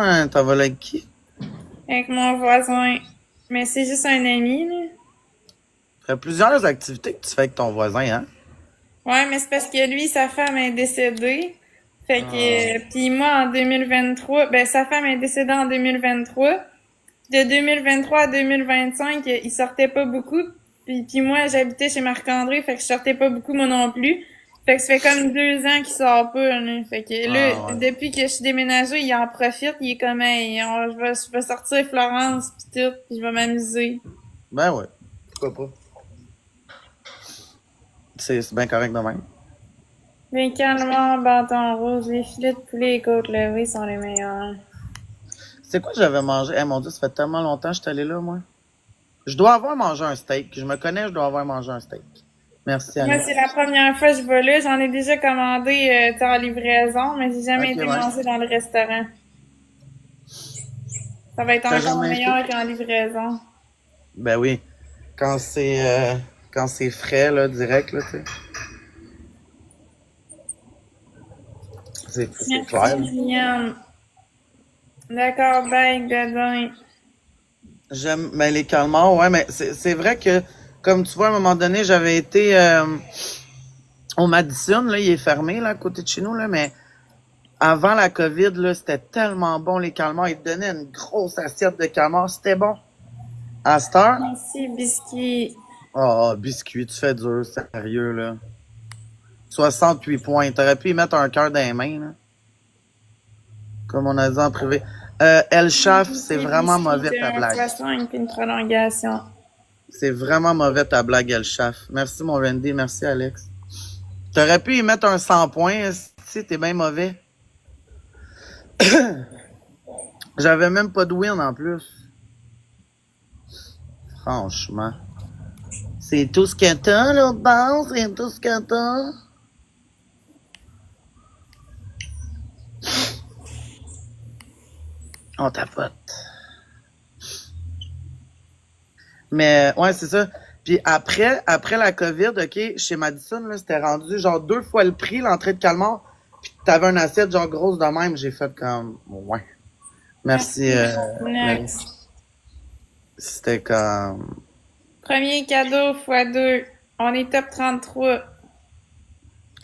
Ouais, t'en vas là avec qui? avec mon voisin. Mais c'est juste un ami, là. Il y a plusieurs activités que tu fais avec ton voisin, hein? Ouais, mais c'est parce que lui, sa femme est décédée. Fait Ah, que, puis moi, en 2023, ben, sa femme est décédée en 2023. De 2023 à 2025, il sortait pas beaucoup. Puis moi, j'habitais chez Marc-André, fait que je sortais pas beaucoup, moi non plus. Fait que ça fait comme 2 ans qu'il sort pas, là. Fait que là, ah ouais. depuis que je suis déménagée, il en profite. Il est comme, hey, je vais sortir Florence pis tout, pis je vais m'amuser. Ben ouais, pourquoi pas? C'est bien correct de même. Mais calmement, bâton rouge, les filets de poulet et côtes levées sont les meilleurs. C'est quoi j'avais mangé? Eh mon Dieu, ça fait tellement longtemps que je suis allé là, moi. Je dois avoir mangé un steak. Je me connais, je dois avoir mangé un steak. Merci, Moi, Alex. c'est la première fois que je vais là. J'en ai déjà commandé en livraison, mais j'ai jamais Ok, été ouais. manger dans le restaurant. Ça va être T'as encore jamais été? meilleur qu'en livraison. Ben oui. Quand c'est frais, là, direct, là, tu sais. C'est Merci, clair. Liam. D'accord, bye, Godin. J'aime mais les calmars, ouais, mais c'est vrai que, comme tu vois, à un moment donné, j'avais été au Madison, là, il est fermé, là, à côté de chez nous, là, mais avant la COVID, là, c'était tellement bon, les calmars. Ils te donnaient une grosse assiette de calmars. C'était bon. À cette heure, Merci, biscuit. oh, biscuit, tu fais dur, sérieux, là. 68 points. T'aurais pu y mettre un cœur dans les mains, là, comme on a dit en privé. El Chaf, c'est Merci, vraiment biscuit. mauvais C'est ta un blague. poisson et une prolongation. C'est vraiment mauvais ta blague, El Chaf. Merci, mon Randy. Merci, Alex. T'aurais pu y mettre un 100 points, si t'es bien mauvais. J'avais même pas de win en plus. Franchement. C'est tout ce que t'as, l'autre base? C'est tout ce que t'as? On tapote. Mais, ouais, c'est ça. Puis après la COVID, OK, chez Madison, là, c'était rendu genre 2 fois le prix, l'entrée de calmar. Puis t'avais une assiette genre grosse de même. J'ai fait comme, ouais. Merci, Merci, Larry. Max. C'était comme, Premier cadeau fois 2. On est top 33.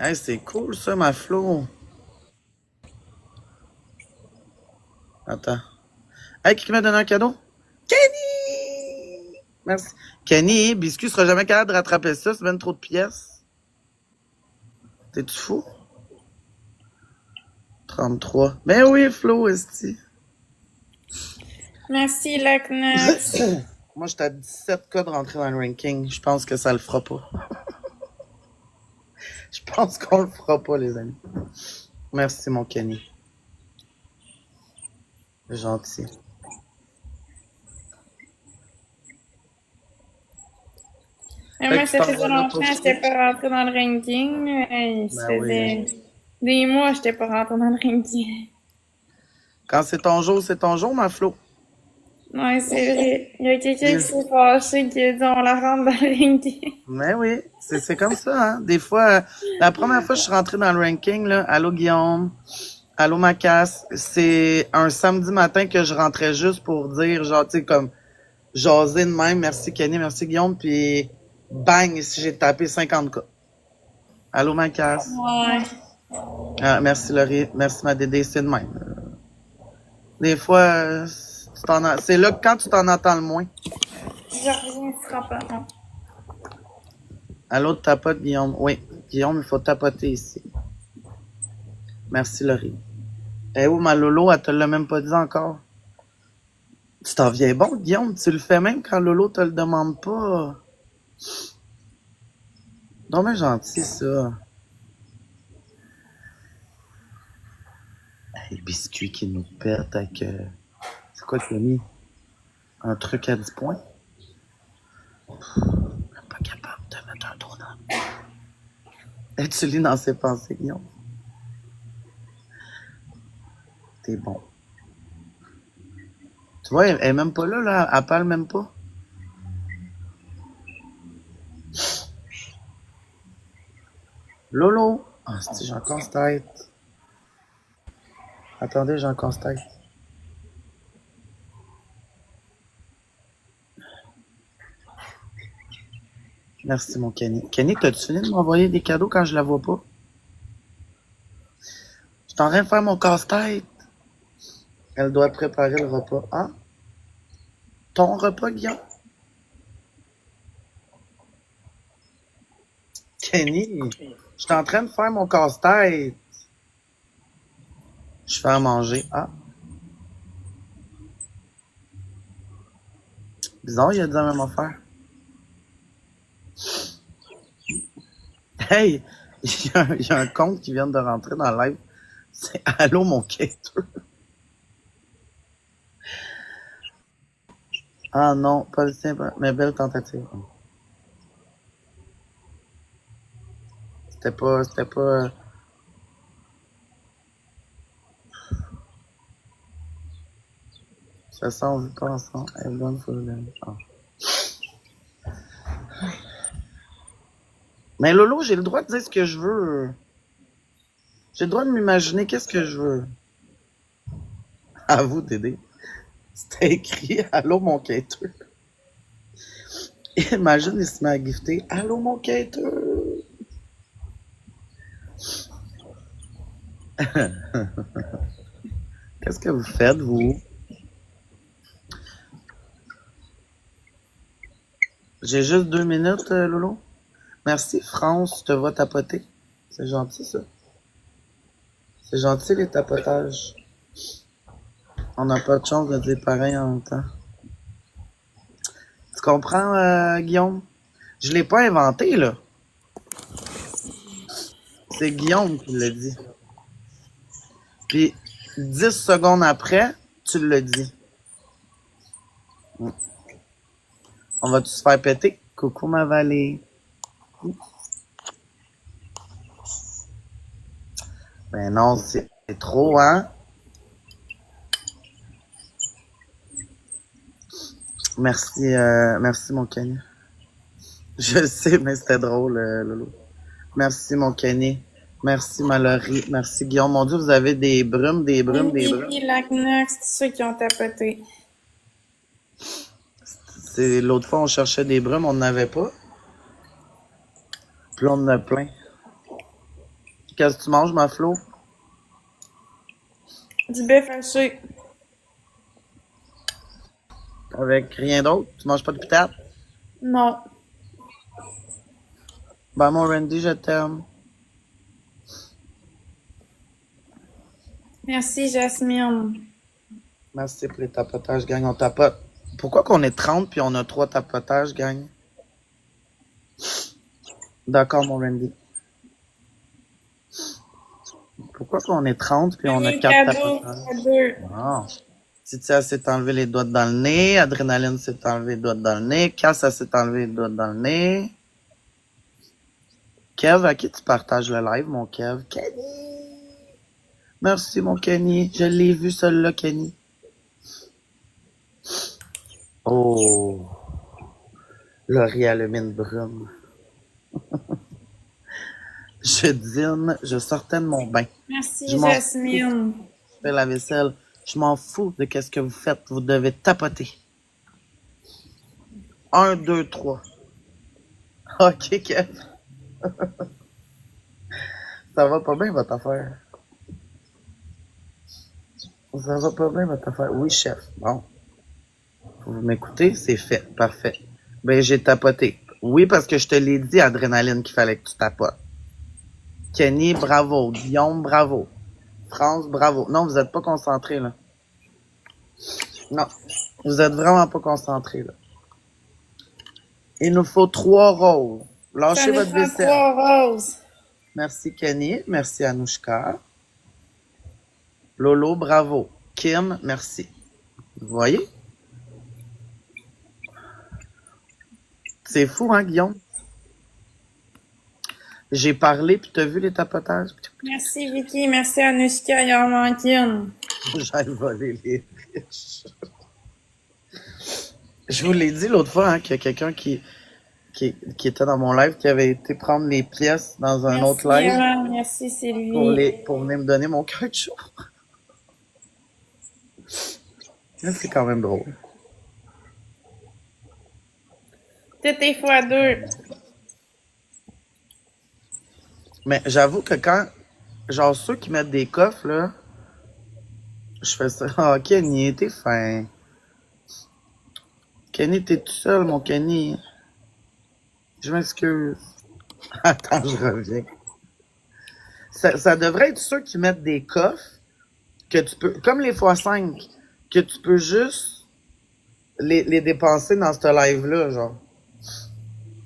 hey, c'est cool ça, ma Flo. Attends. Hey, qui m'a donné un cadeau? Kenny! Merci. Kenny, Biscuit sera jamais capable de rattraper ça, c'est même trop de pièces. T'es-tu fou? 33. Ben oui, Flo, esti. Merci, Lacnox. Moi, j'étais à 17 cas de rentrer dans le ranking. Je pense que ça le fera pas. Je pense qu'on le fera pas, les amis. Merci, mon Kenny. Gentil. Mais Fait moi, que tu ça t'en faisait vas là longtemps pour que chier? j'étais pas rentrée dans le ranking. Hey, ça Ben oui. faisait des mois que j'étais pas rentrée dans le ranking. Quand c'est ton jour, ma Flo. Ouais, c'est vrai. Il y a quelqu'un qui Des- s'est fâché qui a dit on la rentre dans le ranking. Mais oui, c'est comme ça, hein. Des fois, la première fois que je suis rentré dans le ranking, là, allô Guillaume, allô Macasse, c'est un samedi matin que je rentrais juste pour dire, genre, tu sais, comme, jaser de même, merci Kenny, merci Guillaume, puis bang, si j'ai tapé 50 cas. Allô Macasse. Ouais. Ah, merci Laurie, merci ma Dédé, c'est de même. Des fois, c'est là que quand tu t'en entends le moins. Je reviens, ce sera pas long. Allô, tapote Guillaume. Oui, Guillaume, il faut tapoter ici. Merci Laurie. Eh où ma Lolo, elle te l'a même pas dit encore. Tu t'en viens bon, Guillaume, tu le fais même quand Lolo te le demande pas. Non mais gentil ça. Les biscuits qui nous pètent avec... c'est quoi qu'il a mis? Un truc à 10 points? Même pas capable de mettre un trou dans... Et tu lis dans ses pensées, Guillaume. T'es bon. Tu vois, elle est même pas là, elle parle même pas. Lolo! Ah, si, j'ai un casse-tête. Attendez, j'ai un casse-tête. Merci, mon Kenny. Kenny, t'as-tu fini de m'envoyer des cadeaux quand je la vois pas? Je suis en train de faire mon casse-tête. Elle doit préparer le repas. Ah? Ton repas, Guillaume? Kenny, je suis en train de faire mon casse-tête. Je fais à manger. Ah? Bizarre, il a dit la même affaire. Hey! Il y a un compte qui vient de rentrer dans le live. C'est Allô, mon cater. Ah non, pas le tien, mais belle tentative. C'était pas. Ça sent, on vit pas ensemble. Everyone for them. Ah. Mais Lolo, j'ai le droit de dire ce que je veux. J'ai le droit de m'imaginer qu'est-ce que je veux. À vous d'aider. C'était écrit Allô, mon cater. Imagine, il se met à gifter Allô, mon cater. Qu'est-ce que vous faites, vous? J'ai juste 2 minutes, Lolo. Merci, France, tu te vas tapoter. C'est gentil, ça. C'est gentil, les tapotages. On n'a pas de chance de dire pareil en même temps. Tu comprends, Guillaume? Je l'ai pas inventé, là. C'est Guillaume qui l'a dit. Puis, 10 secondes après, tu l'as dit. On va-tu se faire péter? Coucou, ma vallée. Ben non, c'est trop, hein? Merci, merci, mon Kenny. Je sais, mais c'était drôle, Lolo. Merci, mon Kenny. Merci, Mallory. Merci, Guillaume. Mon Dieu, vous avez des brumes, des brumes, des brumes. Vicky, Lacnox, tous ceux qui ont tapoté. C'est l'autre fois, on cherchait des brumes, on n'en avait pas. Puis là, on en a plein. Qu'est-ce que tu manges, ma Flo? Du bœuf haché. Avec rien d'autre? Tu manges pas de patates? Non. Ben, mon Randy, je t'aime. Merci, Jasmine. Merci pour les tapotages, gang. On tapote. Pourquoi qu'on est 30 puis on a 3 tapotages, gang? D'accord, mon Randy. Pourquoi qu'on est 30 puis on a 4 tapotages? Ah. Titia s'est enlevé les doigts dans le nez. Adrénaline s'est enlevé les doigts dans le nez. Cass, elle s'est enlevé les doigts dans le nez. Kev, à qui tu partages le live, mon Kev? Kenny! Merci, mon Kenny. Je l'ai vu, celui-là, Kenny. Oh! Laurie Alumine Brume. Je dîne, je sortais de mon bain. Merci, Je m'en Jasmine. Je fais la vaisselle. Je m'en fous de qu'est-ce que vous faites. Vous devez tapoter. 1, 2, 3. OK, Kev. Ça va pas bien, votre affaire? Ça va pas bien, votre affaire? Oui, chef. Bon. Vous m'écoutez? C'est fait. Parfait. Ben, j'ai tapoté. Oui, parce que je te l'ai dit, Adrénaline, qu'il fallait que tu tapotes. Kenny, bravo. Guillaume, bravo. France, bravo. Non, vous êtes pas concentrés, là. Non. Vous êtes vraiment pas concentrés, là. Il nous faut 3 roses. Lâchez votre vaisselle. 3 roses. Merci, Kenny. Merci, Anouchka. Lolo, bravo. Kim, merci. Vous voyez? C'est fou, hein, Guillaume? J'ai parlé, puis t'as vu les tapotages? Merci, Vicky. Merci, Anushka. Il en manque une. J'aille voler les riches. Je vous l'ai dit l'autre fois, hein, qu'il y a quelqu'un qui était dans mon live, qui avait été prendre les pièces dans un autre live. Merci, c'est lui. Pour venir me donner mon cœur de chaud. C'est quand même drôle. Tout est x2. Mais j'avoue que quand, genre ceux qui mettent des coffres, là, je fais ça. Ah, Kenny, t'es fin. Kenny, t'es tout seul, mon Kenny. Je m'excuse. Attends, je reviens. Ça devrait être ceux qui mettent des coffres que tu peux, comme les x5, que tu peux juste les dépenser dans ce live-là, genre.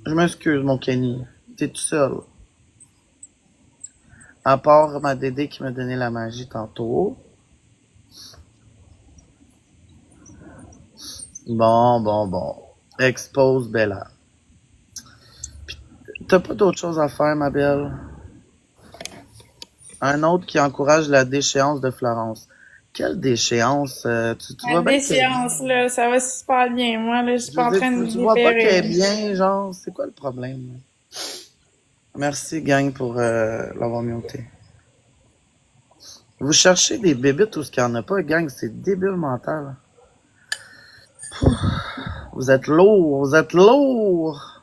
Je m'excuse, mon Kenny. T'es tout seul. À part ma Dédé qui m'a donné la magie tantôt. Bon. Expose Bella. T'as pas d'autre chose à faire, ma belle? Un autre qui encourage la déchéance de Florence. Quelle déchéance? Tu La vois bien qu'elle est déchéance, là, ça va super bien. Moi, là, je suis je pas veux en dire, train de me tu vois pas qu'elle est libérer. bien, genre, c'est quoi le problème? Merci, gang, pour l'avoir muté. Vous cherchez des bébites où ce qu'il n'y en a pas, gang, c'est débile mental. Vous êtes lourd, vous êtes lourd.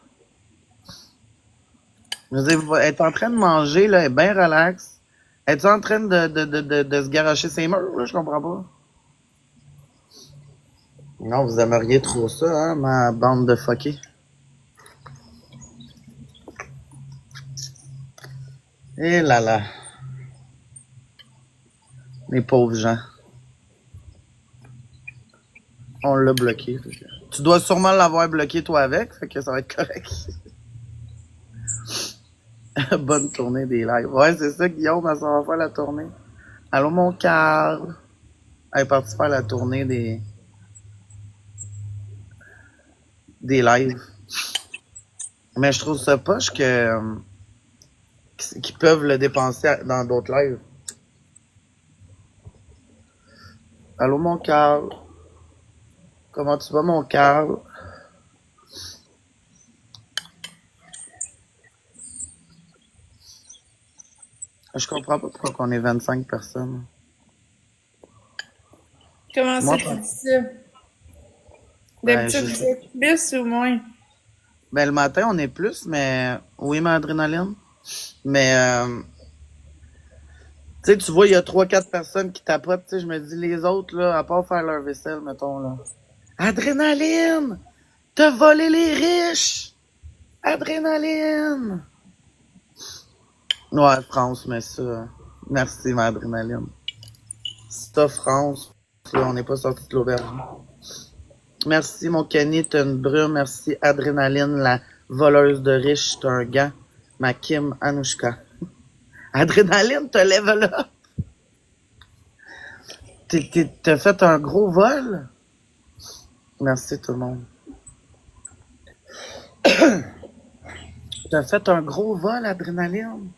Je veux dire, vous êtes en train de manger, là, elle est bien relax. Es-tu en train de se garocher ses murs, là? Je comprends pas. Non, vous aimeriez trop ça, hein, ma bande de fuckés. Eh là là, les pauvres gens. On l'a bloqué. Tu dois sûrement l'avoir bloqué toi avec, fait que ça va être correct. Bonne tournée des lives. Ouais, c'est ça, Guillaume, elle s'en va faire la tournée. Allô, mon Carl. Elle est partie faire la tournée des lives. Mais je trouve ça poche qu'ils peuvent le dépenser dans d'autres lives. Allô, mon Carl. Comment tu vas, mon Carl? Je comprends pas pourquoi on est 25 personnes. Comment ça, Moi, tu dis ça? ben, D'habitude, je vous sais. êtes plus ou moins? Ben, le matin, on est plus, mais oui, ma adrénaline. Mais, tu sais, tu vois, il y a 3 4 personnes qui tapotent, tu sais, je me dis, les autres, là, à part faire leur vaisselle, mettons, là. Adrénaline! T'as volé les riches! Adrénaline! Ouais, France, mais ça, merci, ma adrénaline. C'est ça, France, là, on n'est pas sorti de l'auberge. Merci, mon Kenny, t'as une brume. Merci, Adrénaline, la voleuse de riches, t'as un gant. Ma Kim Anushka. Adrénaline, te level up! T'as fait un gros vol? Merci, tout le monde. T'as fait un gros vol, Adrénaline?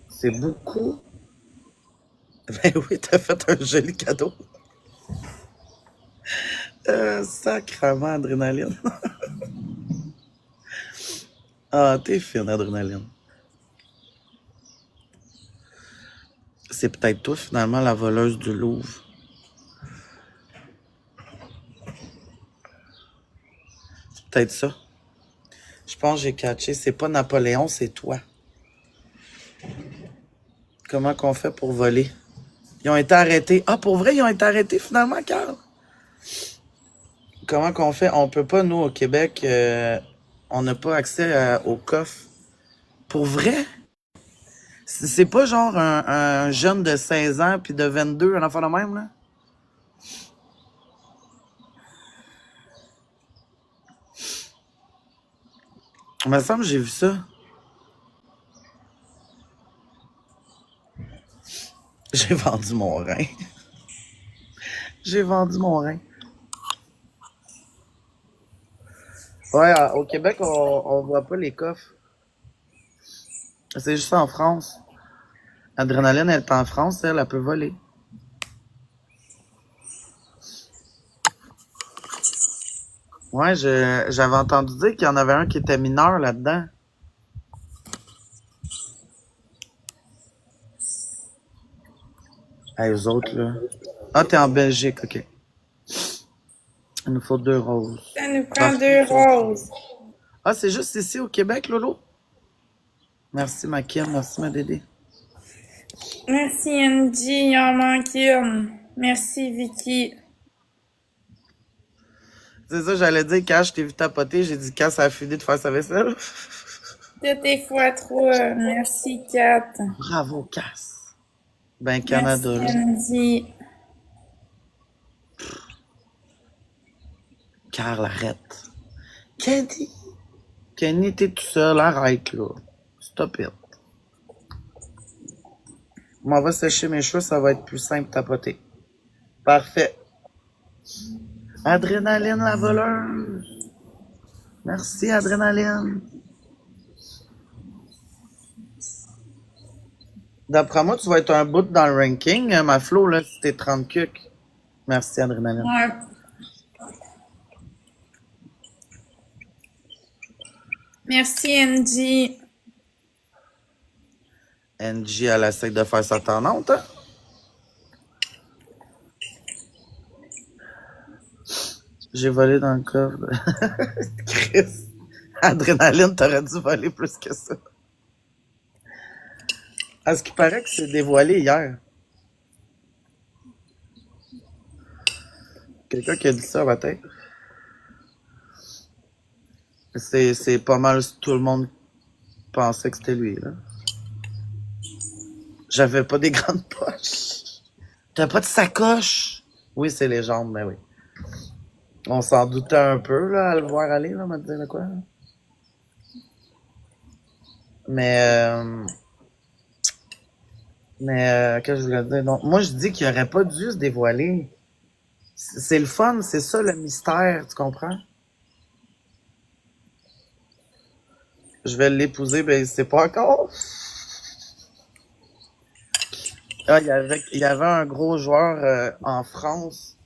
C'est beaucoup. Ben oui, t'as fait un joli cadeau. Sacrement, Adrénaline. Ah, t'es fine, Adrénaline. C'est peut-être toi, finalement, la voleuse du Louvre. C'est peut-être ça. Je pense que j'ai catché. C'est pas Napoléon, c'est toi. Comment qu'on fait pour voler? Ils ont été arrêtés. Ah, pour vrai, ils ont été arrêtés finalement, Carl? Comment qu'on fait? On peut pas, nous, au Québec, on n'a pas accès au coffre. Pour vrai? C'est pas genre un jeune de 16 ans puis de 22, un enfant de même, là? Il me semble que j'ai vu ça. J'ai vendu mon rein. J'ai vendu mon rein. Ouais, au Québec, on voit pas les coffres. C'est juste en France. Adrénaline, elle est en France, elle peut voler. Ouais, j'avais entendu dire qu'il y en avait un qui était mineur là-dedans. Hey, eux autres, là. Ah, t'es en Belgique, ok. Il nous faut 2 roses. Ça nous Ah, prend 2 roses. ah, c'est juste ici au Québec, Lolo? Merci, ma Kim. Merci, ma Dédé. Merci, Angie. Il en manque une. Merci, Vicky. C'est ça, j'allais dire, quand je t'ai vu tapoter, j'ai dit, quand ça a fini de faire sa vaisselle. Tout est fois trois. Merci, Kat. Bravo, Cass. Ben, Merci, Canada, là. Angie. Carl, arrête. Kenny. Kenny, t'es tout seul, arrête, là. Stop it. On va sécher mes cheveux, ça va être plus simple tapoter. Parfait. Adrénaline, la voleuse. Merci, Adrénaline. D'après moi, tu vas être un bout dans le ranking, hein, ma Flo, là, si t'es 30 cucs. Merci, Adrénaline. Ouais. Merci, Angie. NG, elle essaie de faire sa tendance, hein? J'ai volé dans le coffre. Chris. Adrénaline, t'aurais dû voler plus que ça. À ce qui paraît que c'est dévoilé hier. Quelqu'un qui a dit ça, peut-être. C'est pas mal si tout le monde pensait que c'était lui, là. J'avais pas des grandes poches. T'as pas de sacoche? Oui, c'est les jambes, mais oui. On s'en doutait un peu, là, à le voir aller, là, on m'a dit de quoi. Mais, qu'est-ce que je voulais dire? Donc, moi, je dis qu'il aurait pas dû se dévoiler. C'est le fun, c'est ça le mystère, tu comprends? Je vais l'épouser, ben, c'est pas encore. Ah, il y avait un gros joueur en France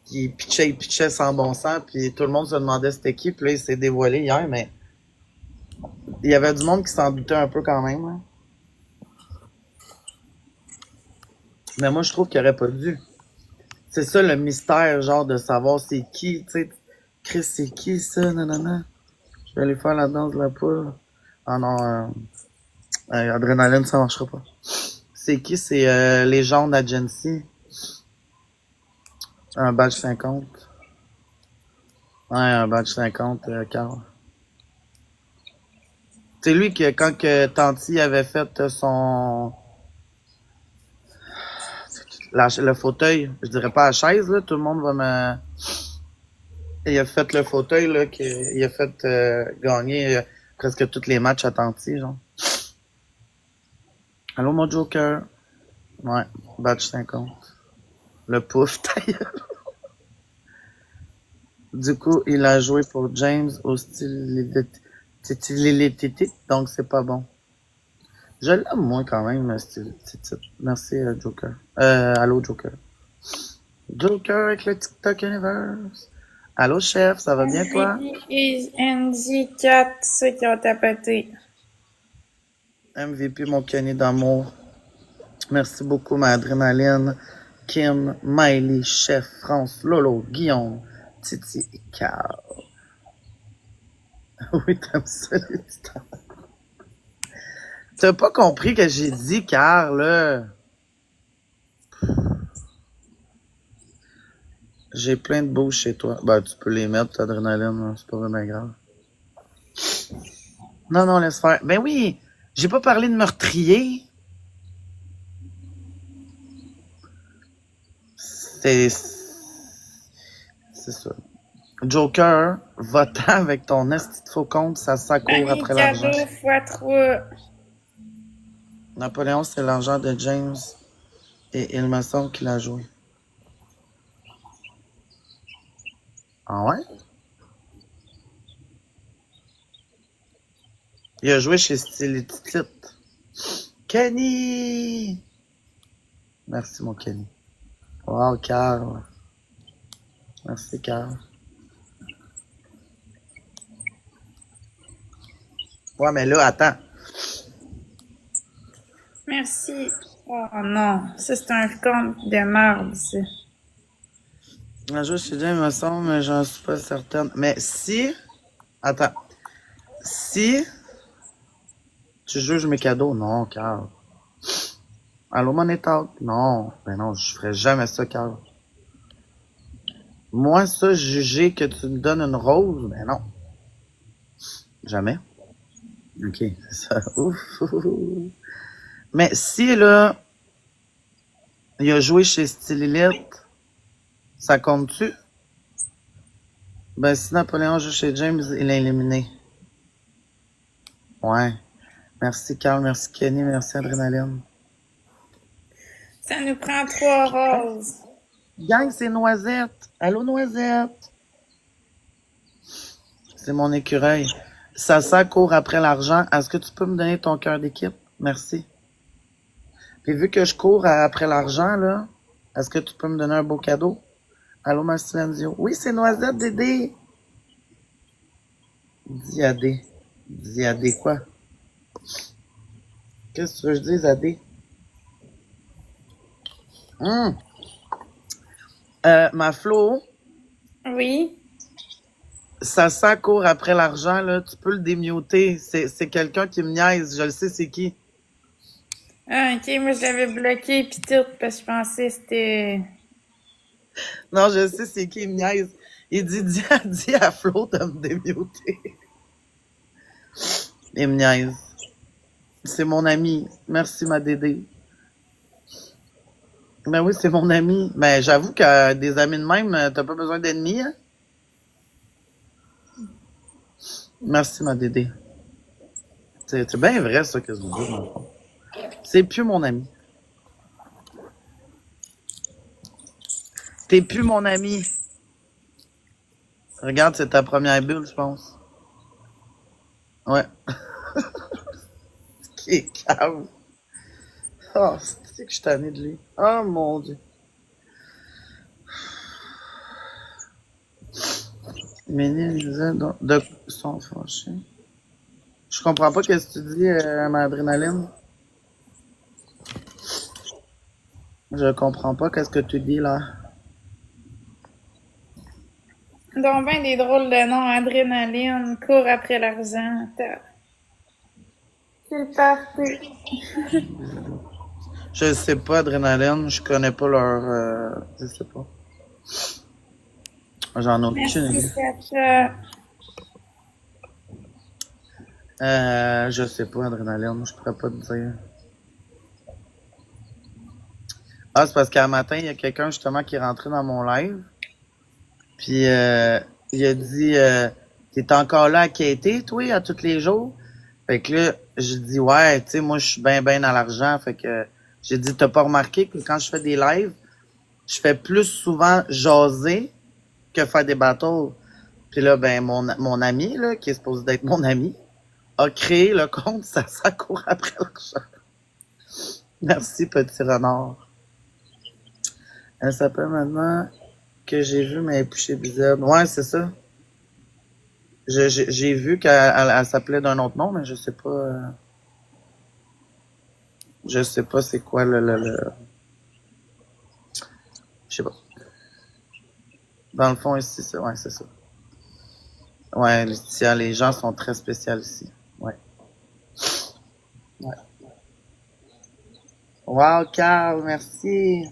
qui pitchait, il pitchait sans bon sens, puis tout le monde se demandait c'était qui, puis là, il s'est dévoilé hier, mais il y avait du monde qui s'en doutait un peu quand même, hein. Mais moi, je trouve qu'il aurait pas dû. C'est ça le mystère, genre, de savoir c'est qui, tu sais. Chris, c'est qui ça, nanana? Je vais aller faire la danse de la poule. Ah non, Adrénaline, ça marchera pas. C'est qui? C'est les jaunes Agency. Un badge 50. Ouais, un badge 50, Carl. C'est lui que quand que Tanti avait fait son le fauteuil, je dirais pas la chaise, là, tout le monde va me. Il a fait le fauteuil, là, il a fait gagner presque tous les matchs à Tanti, genre. Allô, mon Joker? Ouais, badge 50. Le pouf, taille. Du coup, il a joué pour James au style donc c'est pas bon. Je l'aime moins quand même, style titre. Merci, Joker. Allô, Joker. Joker avec le TikTok Universe. Allô, chef, ça va bien, toi? Et Angie, Kat, ceux qui ont tapoté. MVP, mon Kenny d'amour. Merci beaucoup, ma adrénaline. Kim, Miley, Chef, France, Lolo, Guillaume, Titi et Carl. Oui, t'aimes ça, les petits. T'as pas compris que j'ai dit, Carl, là? J'ai plein de bouches chez toi. Ben, tu peux les mettre, ta adrénaline, c'est pas vraiment grave. Non, non, laisse faire. Ben oui, j'ai pas parlé de meurtrier. C'est ça. Joker, va-t'en avec ton esti de faux compte, ça s'accourt après l'argent. Cadeau fois 3. Napoléon, c'est l'argent de James. Et il me semble qu'il a joué. Ah ouais? Il a joué chez Stylitit. Kenny! Merci, mon Kenny. Wow, Carl. Merci, Carl. Ouais, mais là, attends. Merci. Oh non, ça c'est un compte de merde, ça. Il a joué chez James, il me semble, mais j'en suis pas certaine. Mais si... Attends. Si... Tu juges mes cadeaux? Non, Carl. Allô, Money Talk? Non. Ben non, je ferais jamais ça, Carl. Moi, ça, juger que tu me donnes une rose? Ben non. Jamais. Ok, c'est ça. Ouf, ouf, ouf. Mais si, là, il a joué chez Stylilith, ça compte-tu? Ben, si Napoléon joue chez James, il est éliminé. Ouais. Merci, Carl. Merci, Kenny. Merci, Adrénaline. Ça nous prend 3 roses. Gang, c'est Noisette. Allô, Noisette. C'est mon écureuil. Sasa court après l'argent. Est-ce que tu peux me donner ton cœur d'équipe? Merci. Puis vu que je cours après l'argent, là, est-ce que tu peux me donner un beau cadeau? Allô, ma Silenzio. Oui, c'est Noisette, Dédé. Diadé. Diadé quoi? Qu'est-ce que tu veux que je dise, Adé? Hum. Ma Flo, Oui. Sasa court après l'argent, là. Tu peux le démuter. C'est quelqu'un qui me niaise. Je le sais, c'est qui. Ah, ok, moi je l'avais bloqué pis tout, parce que je pensais que c'était... Non, je sais, c'est qui, il me niaise. Il dit, dis à Flo de me démuter. Il me niaise. C'est mon ami. Merci, ma Dédé. Ben oui, c'est mon ami. Ben, j'avoue que des amis de même, t'as pas besoin d'ennemis, hein? Merci, ma Dédé. C'est bien vrai, ça, que je vous dis, dans le fond. C'est plus mon ami. T'es plus mon ami. Regarde, c'est ta première bulle, je pense. Ouais. Qui est cave. Oh, c'est que je suis tanné de lui. Oh, mon Dieu. Ménil disait de son fâché. Je comprends pas qu'est-ce que tu dis, ma adrénaline. Je comprends pas qu'est-ce que tu dis, là. Donc ben des drôles de noms, adrénaline, cours après l'argent. C'est parti. Je sais pas, adrénaline. Je connais pas leur... je sais pas. J'en ai aucune Merci, idée. Sacha. Je sais pas, adrénaline. Je pourrais pas te dire. Ah, c'est parce qu'un matin, il y a quelqu'un, justement, qui est rentré dans mon live. Puis, il a dit, t'es encore là à quêter, toi, à tous les jours? Fait que là, j'ai dit, ouais, tu sais, moi, je suis bien dans l'argent. Fait que j'ai dit, t'as pas remarqué que quand je fais des lives, je fais plus souvent jaser que faire des battles. Puis là, ben, mon ami, là, qui est supposé d'être mon ami, a créé le compte, ça court après l'argent. Merci, petit renard. Elle s'appelle maintenant que j'ai vu, mais elle est plus chez Blizzard. Ouais, c'est ça. J'ai vu qu'elle s'appelait d'un autre nom, mais je sais pas. Je sais pas c'est quoi je sais pas. Dans le fond, ici, ouais, c'est ça. Ouais, les gens sont très spéciaux ici. Ouais. Ouais. Wow, Carl, merci.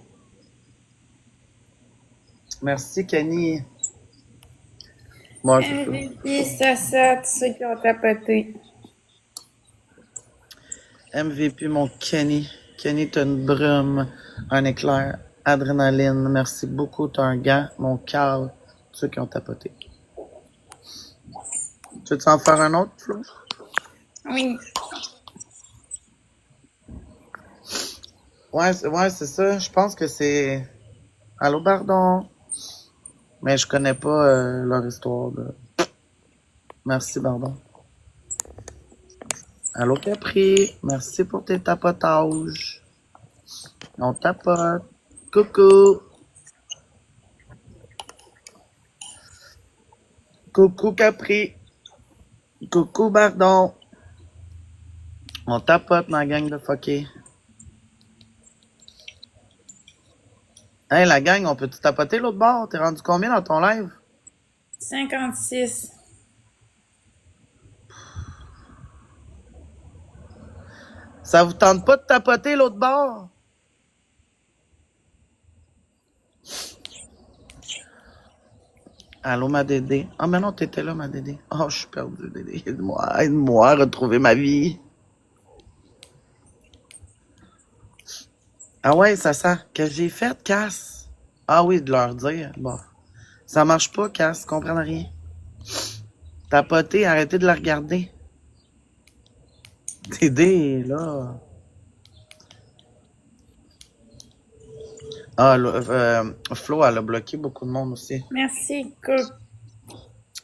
Merci, Kenny. Moi, c'est ça. MVP, Sacha, tous ceux qui ont tapoté. MVP, mon Kenny. Kenny, t'as une brume, un éclair, adrénaline. Merci beaucoup, t'as un gant. Mon Carl, ceux qui ont tapoté. Tu veux-tu en faire un autre, Flo? Oui. Ouais, c'est ça. Je pense que c'est... Allô, pardon. Mais je connais pas leur histoire. Merci, pardon. Allô, Capri. Merci pour tes tapotages. On tapote. Coucou. Coucou, Capri. Coucou, pardon. On tapote, ma gang de fuckés. Hey, la gang, on peut-tu tapoter l'autre bord? T'es rendu combien dans ton live? 56. Ça vous tente pas de tapoter l'autre bord? Allô, ma Dédé? Ah, mais non, t'étais là, ma Dédé. Oh, je suis perdue, Dédé. Aide-moi, aide-moi à retrouver ma vie. Ah ouais, ça, que j'ai fait, Cass? Ah oui, de leur dire. Bon. Ça marche pas, Cass, comprends rien. Tapoter, arrêtez de la regarder. Dédé, là. Ah, Flo, elle a bloqué beaucoup de monde aussi. Merci,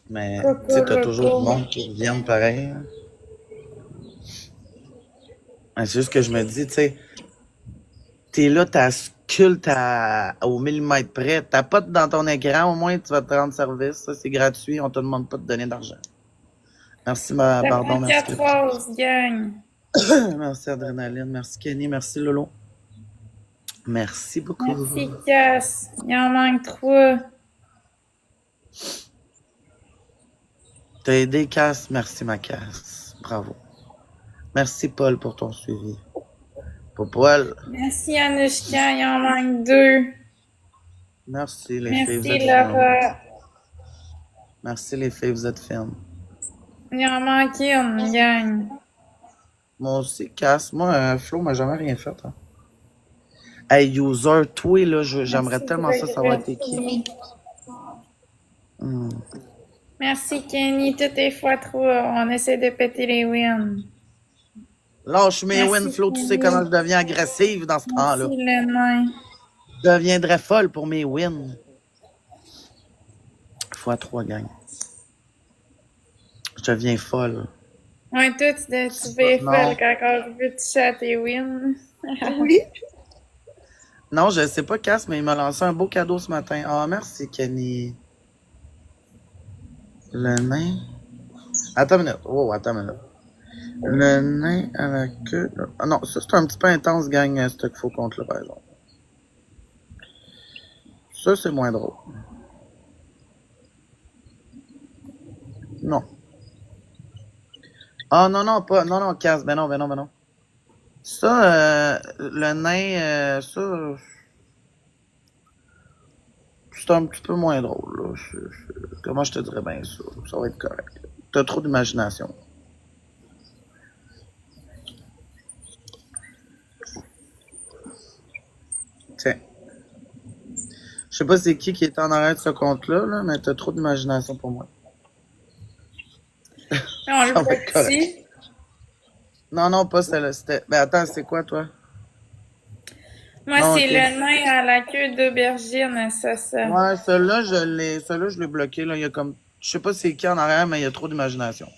Mais, tu sais, t'as toujours du Cocoroco. monde qui reviennent pareil. Hein. C'est juste que je me dis, tu sais, t'es là, t'ascultes au millimètre près. Tapote dans ton écran, au moins, tu vas te rendre service. Ça, c'est gratuit, on te demande pas de donner d'argent. Merci, Ça pardon, prend merci. 4 roses, gang. Merci, Adrénaline. Merci, Kenny. Merci, Lolo. Merci beaucoup. Merci, Cass. Il en manque 3. T'as aidé, Cass. Merci, ma Cass. Bravo. Merci, Paul, pour ton suivi. Pour Paul. Merci, Anushka. Il en manque 2. Merci, les filles, vous Merci, êtes fines. Laura. Merci, les filles, vous êtes fines. Il en manque une, gang. Moi aussi, Cass. Moi, Flo m'a jamais rien fait. Hein. Hey, user, toi, là, j'aimerais Merci, tellement ça savoir t'es qui. Merci, Kenny. Toutes les fois trop, on essaie de péter les wins. Lâche mes Merci, wins, Flo. Tu sais Kenny. comment je deviens agressive dans ce temps-là. Merci, le nain. Je deviendrais folle pour mes wins. Fois 3, gang. Je deviens folle. Ouais, toi, tu fais Non. folle quand je veux toucher à tes wins. Oui. Non, je sais pas, Cass, mais il m'a lancé un beau cadeau ce matin. Ah, merci, Kenny. Le nain. Attends une minute. Oh, attends une minute. Le nain à la queue. Ah non, ça, c'est un petit peu intense, gang, ce qu'il faut contre là, par exemple. Ça, c'est moins drôle. Non. Ah, non, non, pas. Non, non, Cass. Ben non, ben non, ben non. Ça, le nain, ça. C'est un petit peu moins drôle, là. Comment je te dirais bien ça? Ça va être correct. T'as trop d'imagination. Tiens. Je sais pas c'est qui est en arrière de ce compte-là, là, mais t'as trop d'imagination pour moi. On le Ça va voit être correct. ici. Non, non, pas celle-là. C'était. Ben attends, c'est quoi, toi? Moi, Non, c'est ok. le nain à la queue d'aubergine, ça. Ouais, celui-là, je l'ai bloqué, là. Il y a comme. Je sais pas c'est qui en arrière, mais il y a trop d'imagination.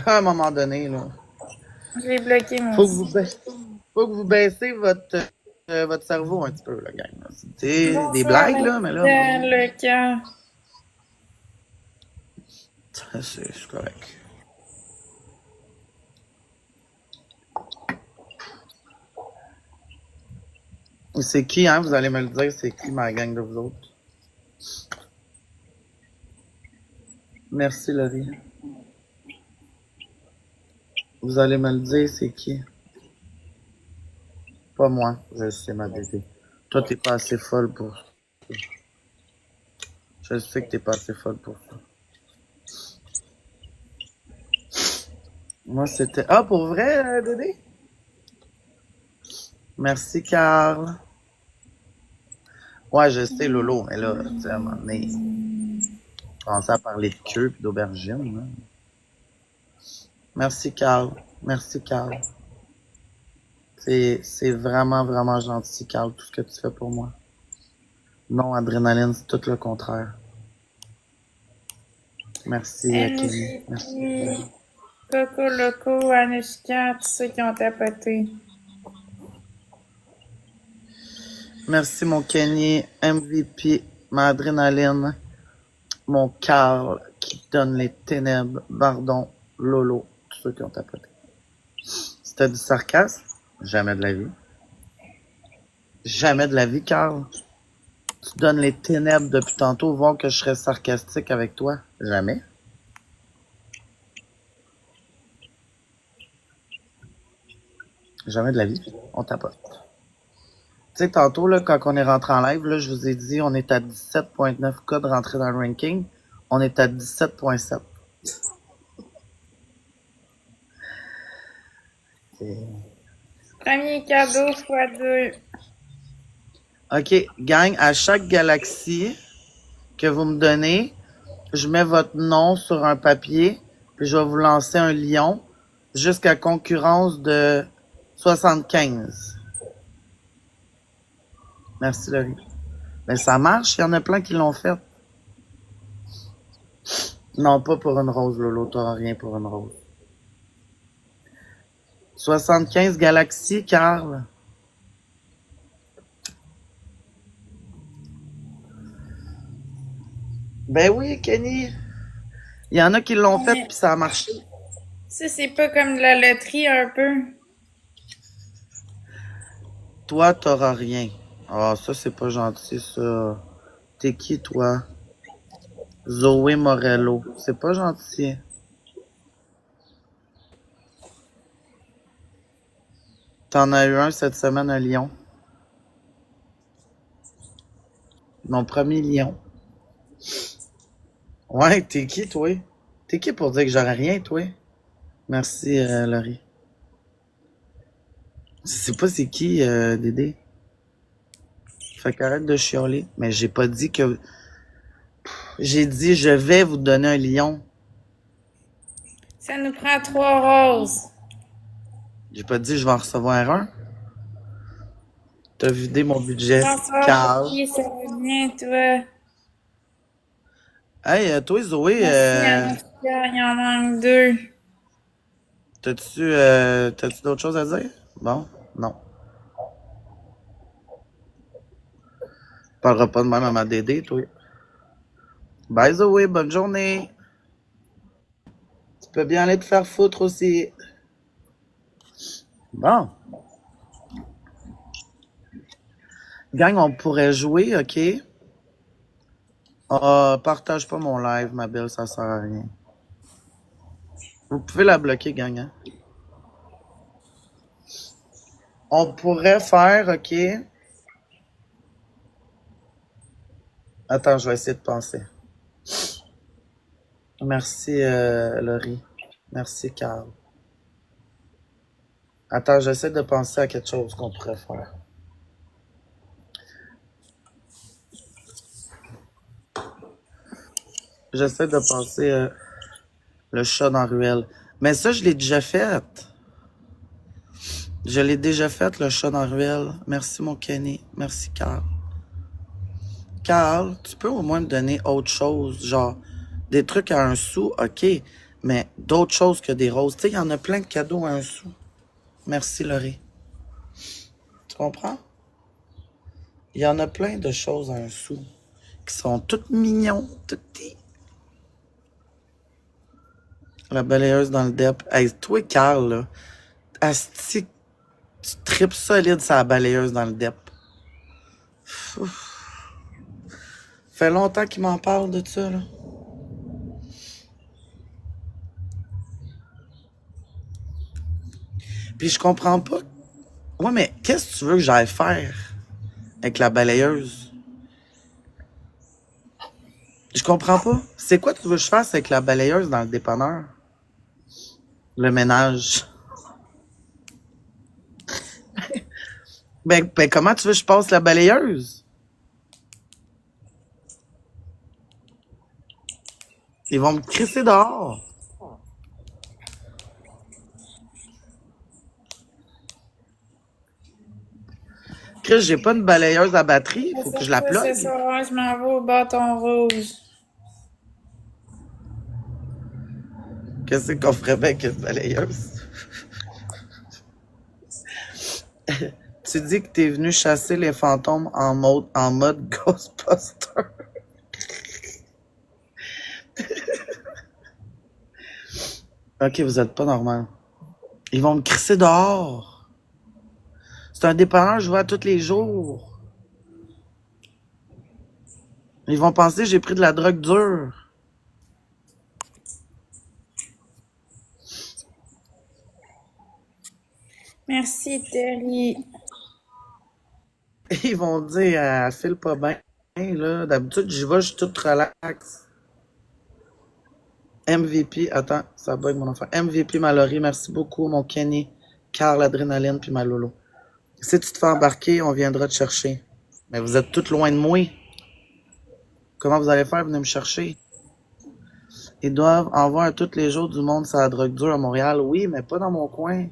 À un moment donné, là. Je l'ai bloqué, moi Faut que aussi. faut que vous baissez votre cerveau un petit peu, la gang. Là. C'est des Bonsoir, blagues, là, mais là. le cœur. C'est correct. C'est qui, hein? Vous allez me le dire, c'est qui ma gang de vous autres? Merci, Laurie. Vous allez me le dire, c'est qui? Pas moi, je sais, ma bébé. Toi, t'es pas assez folle pour ça. Je sais que t'es pas assez folle pour ça. Moi, c'était... Ah, pour vrai, Dédé? Merci, Carl. Ouais, je sais, Lolo, mais là, tu sais, à un moment donné, commencer à parler de queue et d'aubergine, là. Merci, Carl. Merci, Carl. C'est vraiment, vraiment gentil, Carl, tout ce que tu fais pour moi. Non, Adrénaline, c'est tout le contraire. Merci, Kenny. Merci. Coco Loco, Anushka, tous ceux qui ont tapoté. Merci, mon Kenny, MVP, ma Adrénaline, mon Carl qui donne les ténèbres, Bardon, Lolo, tous ceux qui ont tapoté. C'était du sarcasme? Jamais de la vie. Jamais de la vie, Carl. Tu donnes les ténèbres depuis tantôt, voir que je serais sarcastique avec toi? Jamais. Jamais de la vie. On tapote. Tu sais, tantôt, là, quand on est rentré en live, là, je vous ai dit, on est à 17,9 cas de rentrer dans le ranking. On est à 17,7. Premier cadeau fois 2. OK, gang, à chaque galaxie que vous me donnez, je mets votre nom sur un papier, puis je vais vous lancer un lion jusqu'à concurrence de 75. Merci, Laurie. Mais ça marche, il y en a plein qui l'ont fait. Non, pas pour une rose, Lolo, t'auras rien pour une rose. 75 galaxies, Carl. Ben oui, Kenny. Il y en a qui l'ont fait, puis ça a marché. Ça, c'est pas comme de la loterie un peu. Toi, t'auras rien. Ah, ça, c'est pas gentil, ça. T'es qui, toi? Zoé Morello. C'est pas gentil. T'en as eu un cette semaine à Lyon. Mon premier lion. Ouais, t'es qui, toi? T'es qui pour dire que j'aurais rien, toi? Merci, Laurie. Je sais pas c'est qui, Dédé. Fait qu'arrête de chialer. Mais j'ai pas dit que... J'ai dit, je vais vous donner un lion. Ça nous prend 3 roses. J'ai pas dit, je vais en recevoir un. T'as vidé mon budget, Bonsoir, Carl. oui, ça va bien, toi. Hey, toi, Zoé, Merci, Anouska, il en manque 2. t'as-tu d'autres choses à dire? Bon, non. Parlera pas de même à ma Dédé, toi. Bye, Zoé, bonne journée. Tu peux bien aller te faire foutre aussi. Bon. Gang, on pourrait jouer, OK? Ah, partage pas mon live, ma belle, ça sert à rien. Vous pouvez la bloquer, gang, hein? On pourrait faire, OK? Attends, je vais essayer de penser. Merci, Laurie. Merci, Carl. Attends, j'essaie de penser à quelque chose qu'on pourrait faire. J'essaie de penser le chat dans la ruelle. Mais ça, je l'ai déjà fait. Je l'ai déjà fait, le chat dans la ruelle. Merci, mon Kenny. Merci, Carl. Carl, tu peux au moins me donner autre chose, genre des trucs à 1 sou, OK, mais d'autres choses que des roses. Tu sais, il y en a plein de cadeaux à 1 sou. Merci, Laurie. Tu comprends? Il y en a plein de choses à 1 sou qui sont toutes mignons, toutes petites. La balayeuse dans le dep. Hey, toi, Carl, là, asti, tu tripes solide sur la balayeuse dans le dep. Ouf. Fait longtemps qu'il m'en parle de ça, là. Puis je comprends pas. Ouais, mais qu'est-ce que tu veux que j'aille faire avec la balayeuse? Je comprends pas. C'est quoi tu veux que je fasse avec la balayeuse dans le dépanneur? Le ménage. Ben, comment tu veux que je passe la balayeuse? Ils vont me crisser dehors. Chris, j'ai pas une balayeuse à batterie. Faut que je la Ce plug. soir, je m'en vais au bâton rouge. Qu'est-ce qu'on ferait bien avec une balayeuse? Tu dis que t'es venu chasser les fantômes en mode Ghostbuster. Ok, vous êtes pas normal. Ils vont me crisser dehors. C'est un dépanneur, je vois tous les jours. Ils vont penser que j'ai pris de la drogue dure. Merci, Terry. Ils vont dire, elle file pas bien, là. D'habitude, j'y vais, je suis toute relax. MVP, attends, ça bug mon enfant. MVP Mallory, merci beaucoup, mon Kenny, Carl, Adrénaline, puis ma Lolo. Si tu te fais embarquer, on viendra te chercher. Mais vous êtes toutes loin de moi. Comment vous allez faire? Venez me chercher. Ils doivent en voir tous les jours du monde sur la drogue dure à Montréal. Oui, mais pas dans mon coin.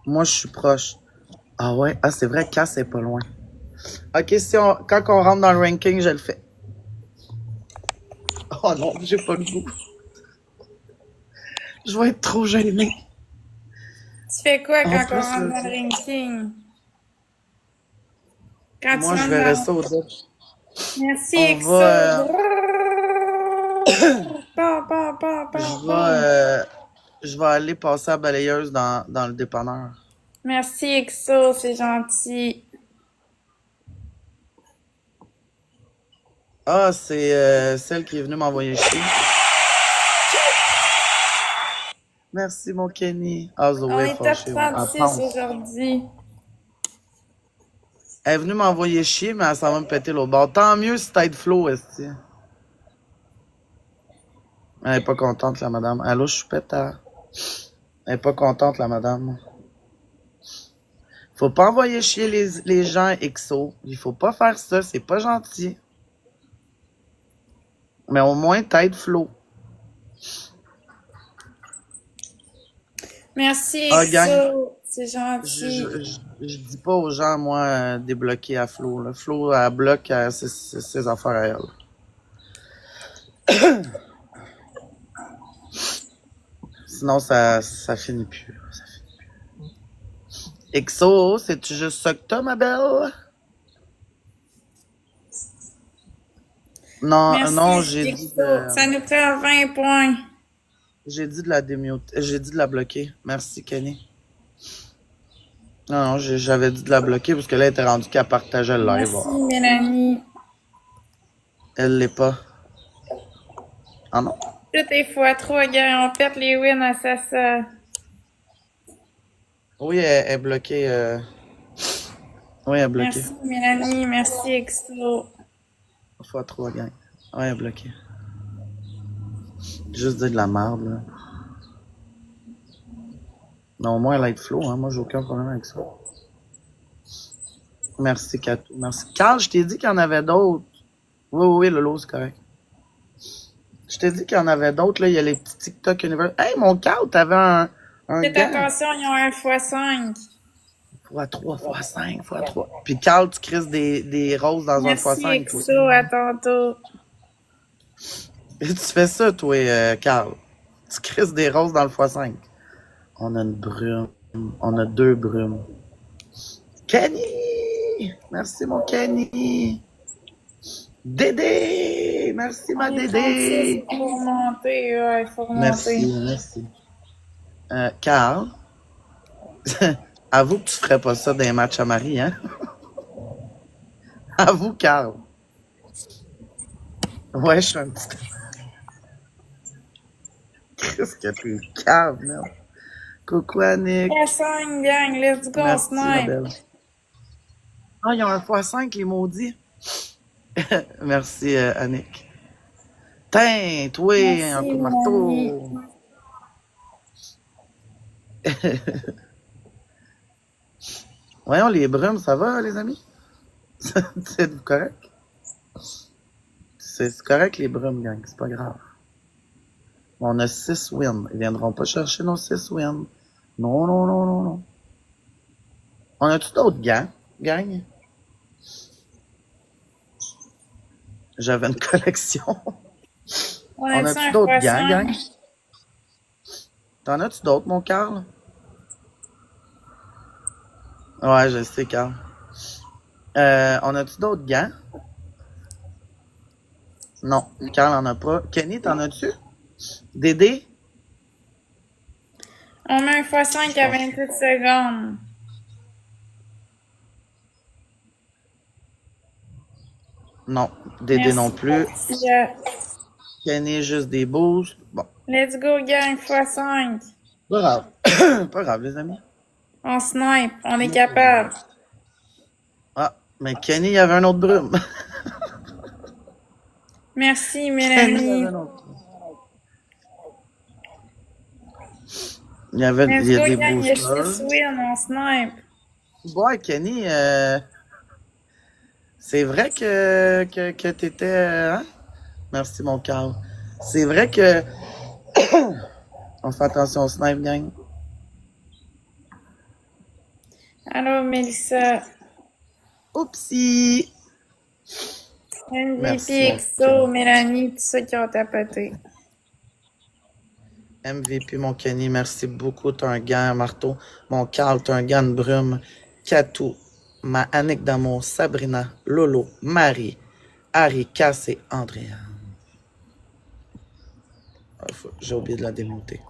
Moi, je suis proche. Ah ouais? Ah, c'est vrai, Cass est pas loin. Ok, quand on rentre dans le ranking, je le fais. Oh non, j'ai pas le goût. Je vais être trop gêné. Tu fais quoi En quand plus, on rentre là, dans le ranking? Quand tu moi, je rentres verrais dans... ça au début. Merci, On EXO. va, Bon, bon, bon, bon, je bon. vais, je vais aller passer à balayeuse dans le dépanneur. Merci, EXO, c'est gentil. Ah, c'est celle qui est venue m'envoyer chier. Merci, mon Kenny. Ah, On Zoé est est top fâchée. Ouais. Elle 36 pense. aujourd'hui. Elle est venue m'envoyer chier, mais elle s'en va me péter l'autre bord. Tant mieux si t'aides Flo, esti. Elle est pas contente, la madame. Allô, je suis pétard. Elle est pas contente, la madame. Faut pas envoyer chier les gens XO. Il faut pas faire ça, c'est pas gentil. Mais au moins, t'aides Flo. Merci, Ah, gang, EXO, c'est je, gentil. je, je, je dis pas aux gens, moi, débloquer à Flo. Là. Flo, elle bloque ses affaires à elle. Sinon, ça finit plus. Ça finit plus. XO, c'est-tu juste ça que t'as, ma belle? Non, non, Merci, EXO. Ça nous prend 20 points. j'ai dit de la démute. J'ai dit de la bloquer. Merci, Kenny. Non, non, j'avais dit de la bloquer parce que là, elle était rendue qu'elle partageait le live. Merci, Mélanie. Elle l'est pas. Ah non? Tout est x3, gars. On pète les wins à ça. Oui, elle est bloquée. Oui, elle est bloquée. Merci, Mélanie. Merci, EXO. Fois 3, gang. Ouais, elle est bloquée. Juste dire de la merde, là. Non, au moins, elle aide Flo, hein. Moi, j'ai aucun problème avec ça. Merci, Katou. Merci. Carl, je t'ai dit qu'il y en avait d'autres. Oui, oui, Lolo, c'est correct. Je t'ai dit qu'il y en avait d'autres, là. Il y a les petits TikTok Universe. Hey, mon Carl, t'avais un Faites gant. attention, ils ont un x5. Fois 3, fois 5, fois 3. Puis Carl, tu crises des roses dans un fois Merci, 5, toi. EXO. À tantôt. Et tu fais ça, toi, Carl. Tu crises des roses dans le fois 5. On a une brume. On a 2 brumes. Kenny! Merci, mon Kenny! Dédé! Merci, ma On est 36, Dédé! il faut remonter. Ouais, il faut Merci, remonter. merci. Carl, avoue que tu ferais pas ça dans les matchs à Marie, hein? Avoue, Carl. Ouais, je suis un petit... Qu'est-ce que t'es cave, merde. Coucou, Annick. X5, gang. Let's go, Merci, ma snipe. belle. Ah, ils ont un x5, les maudits. Merci, Annick. Tain, toi, un Merci, coup de Mélanie. marteau. Voyons, les brumes, ça va, les amis? C'est correct? C'est correct, les brumes, gang, c'est pas grave. On a 6 wins. Ils viendront pas chercher nos 6 wins. Non, non, non, non, non. On a-tu d'autres gants, gang? J'avais une collection. On On a-tu a-tu un d'autres gants, x5? gang? T'en as-tu d'autres, mon Carl? Ouais, je sais, Carl. On a-tu d'autres gants? Non, Carl en a pas. Kenny, t'en as-tu? Dédé? On met un x5 à 28 secondes. Non, Dédé non Merci, plus. Patricia. Kenny, juste des boosts. Bon, Let's go, gang, x5. pas grave. Pas grave, les amis. On snipe, on est capable. Ah, mais Kenny, il y avait un autre brume. Merci, Kenny, il y avait Mélanie. un autre. Il y a Let's go, des gang, il y a boosters. 6 wins, on snipe. Ouais, Kenny, c'est vrai que t'étais... hein? Merci, mon Carl. C'est vrai que... On fait attention au snipe, gang. Allô, Mélissa. Oupsie! MVP, Merci, mon XO, Mélanie, tous ceux qui ont tapoté. MVP, mon Kenny, merci beaucoup. T'as un gant, marteau. Mon Carl, t'as un gant de brume. Katou, ma Annick d'amour, Sabrina, Lolo, Marie, Harry, Cass et Andrea. Ah, j'ai oublié de la démonter.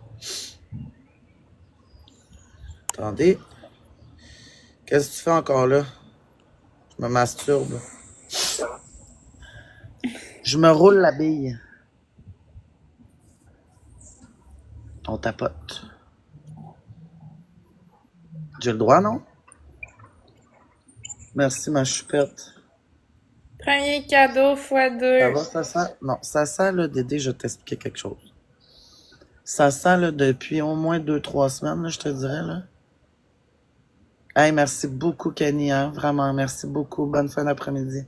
Attendez. Qu'est-ce que tu fais encore là? Je me masturbe. Je me roule la bille. On tapote. J'ai le droit, non? Merci, ma choupette. Premier cadeau Ça x2. va, ça sent? Non, ça sent, là, Dédé, je vais t'expliquer quelque chose. Ça sent, là, depuis au moins 2-3 semaines, là, je te dirais, là. Hey, merci beaucoup, Kenny, hein? Vraiment, merci beaucoup. Bonne fin d'après-midi.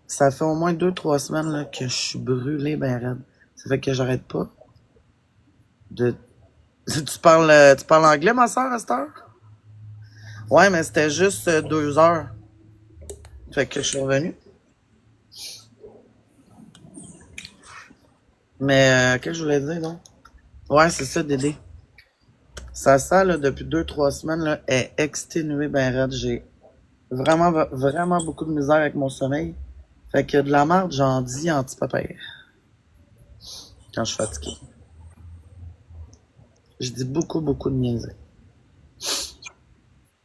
Ça fait au moins 2-3 semaines, là, que je suis brûlé ben raide. Ça fait que j'arrête pas de... Tu parles anglais, ma soeur, à cette heure? Ouais, mais c'était juste 2 heures. Fait que je suis revenu. Mais, qu'est-ce que je voulais dire, donc? Ouais, c'est ça, Dédé. Ça sent, là, depuis 2-3 semaines, là, est exténué ben raide. J'ai vraiment beaucoup de misère avec mon sommeil. Fait que de la merde, j'en dis anti-papaya. Quand je suis fatigué. Je dis beaucoup de niaiseries.